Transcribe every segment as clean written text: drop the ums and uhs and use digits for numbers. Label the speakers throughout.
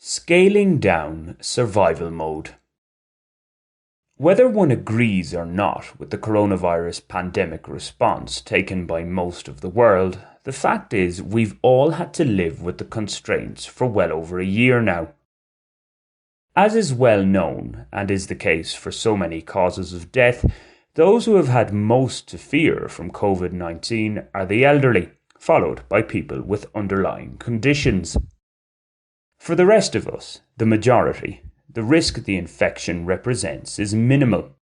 Speaker 1: Scaling down survival mode. Whether one agrees or not with the coronavirus pandemic response taken by most of the world, the fact is we've all had to live with the constraints for well over a year now. As is well known, and is the case for so many causes of death, those who have had most to fear from COVID-19 are the elderly, followed by people with underlying conditions. For the rest of us, the majority, the risk the infection represents is minimal.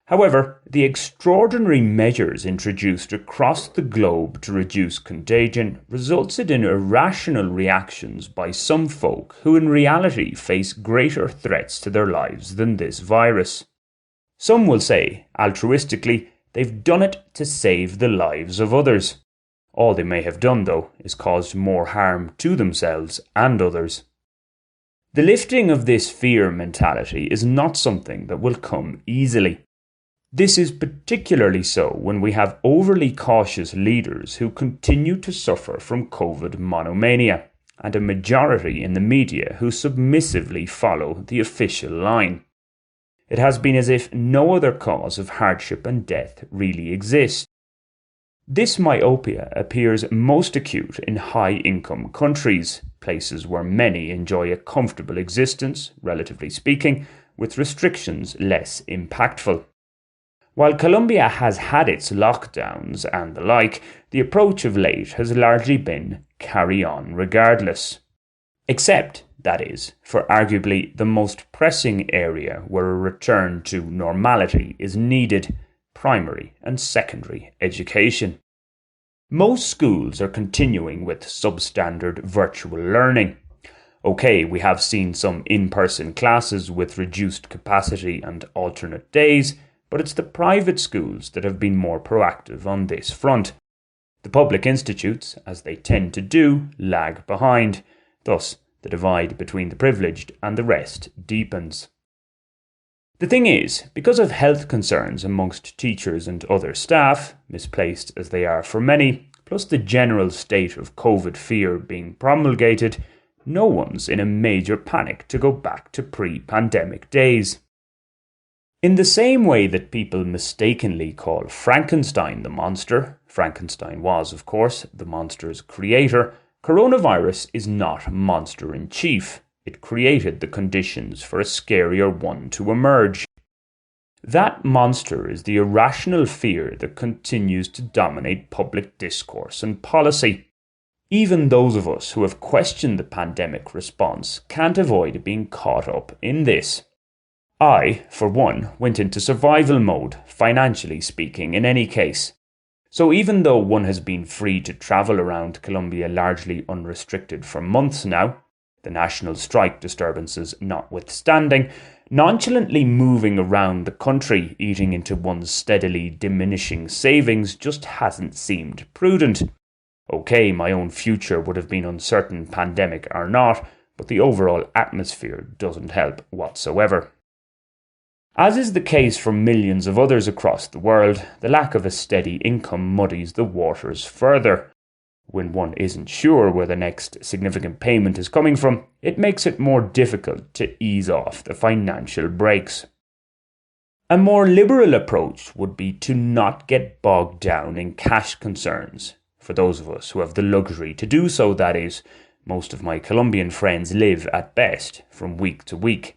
Speaker 1: However, the extraordinary measures introduced across the globe to reduce contagion resulted in irrational reactions by some folk who in reality face greater threats to their lives than this virus. Some will say, altruistically, they've done it to save the lives of others. All they may have done, though, is caused more harm to themselves and others. The lifting of this fear mentality is not something that will come easily. This is particularly so when we have overly cautious leaders who continue to suffer from COVID monomania, and a majority in the media who submissively follow the official line. It has been as if no other cause of hardship and death really exists. This myopia appears most acute in high-income countries, places where many enjoy a comfortable existence, relatively speaking, with restrictions less impactful. While Colombia has had its lockdowns and the like, the approach of late has largely been carry on regardless. Except, that is, for arguably the most pressing area where a return to normality is needed: primary and secondary education. Most schools are continuing with substandard virtual learning. Okay, we have seen some in-person classes with reduced capacity and alternate days, but it's the private schools that have been more proactive on this front. The public institutes, as they tend to do, lag behind. Thus, the divide between the privileged and the rest deepens. The thing is, because of health concerns amongst teachers and other staff, misplaced as they are for many, plus the general state of COVID fear being promulgated, no one's in a major panic to go back to pre-pandemic days. In the same way that people mistakenly call Frankenstein the monster, Frankenstein was, of course, the monster's creator, coronavirus is not a monster in chief. It created the conditions for a scarier one to emerge. That monster is the irrational fear that continues to dominate public discourse and policy. Even those of us who have questioned the pandemic response can't avoid being caught up in this. I, for one, went into survival mode, financially speaking, in any case. So even though one has been free to travel around Colombia largely unrestricted for months now, the national strike disturbances notwithstanding, nonchalantly moving around the country, eating into one's steadily diminishing savings just hasn't seemed prudent. Okay, my own future would have been uncertain, pandemic or not, but the overall atmosphere doesn't help whatsoever. As is the case for millions of others across the world, the lack of a steady income muddies the waters further. When one isn't sure where the next significant payment is coming from, it makes it more difficult to ease off the financial brakes. A more liberal approach would be to not get bogged down in cash concerns. For those of us who have the luxury to do so, that is. Most of my Colombian friends live, at best, from week to week.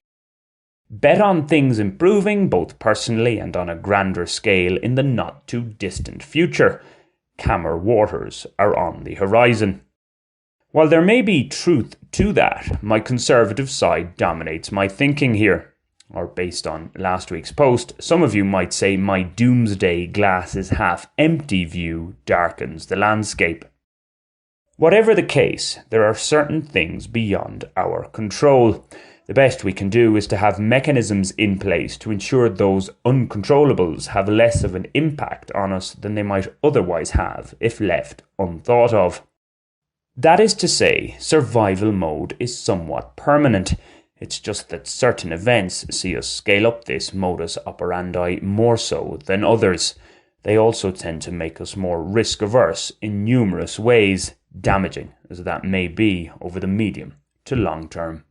Speaker 1: Bet on things improving, both personally and on a grander scale, in the not-too-distant future. Calmer waters are on the horizon. While there may be truth to that, my conservative side dominates my thinking here. Or based on last week's post, some of you might say my doomsday glass is half empty view darkens the landscape. Whatever the case, there are certain things beyond our control. The best we can do is to have mechanisms in place to ensure those uncontrollables have less of an impact on us than they might otherwise have if left unthought of. That is to say, survival mode is somewhat permanent. It's just that certain events see us scale up this modus operandi more so than others. They also tend to make us more risk-averse in numerous ways, damaging as that may be over the medium to long term.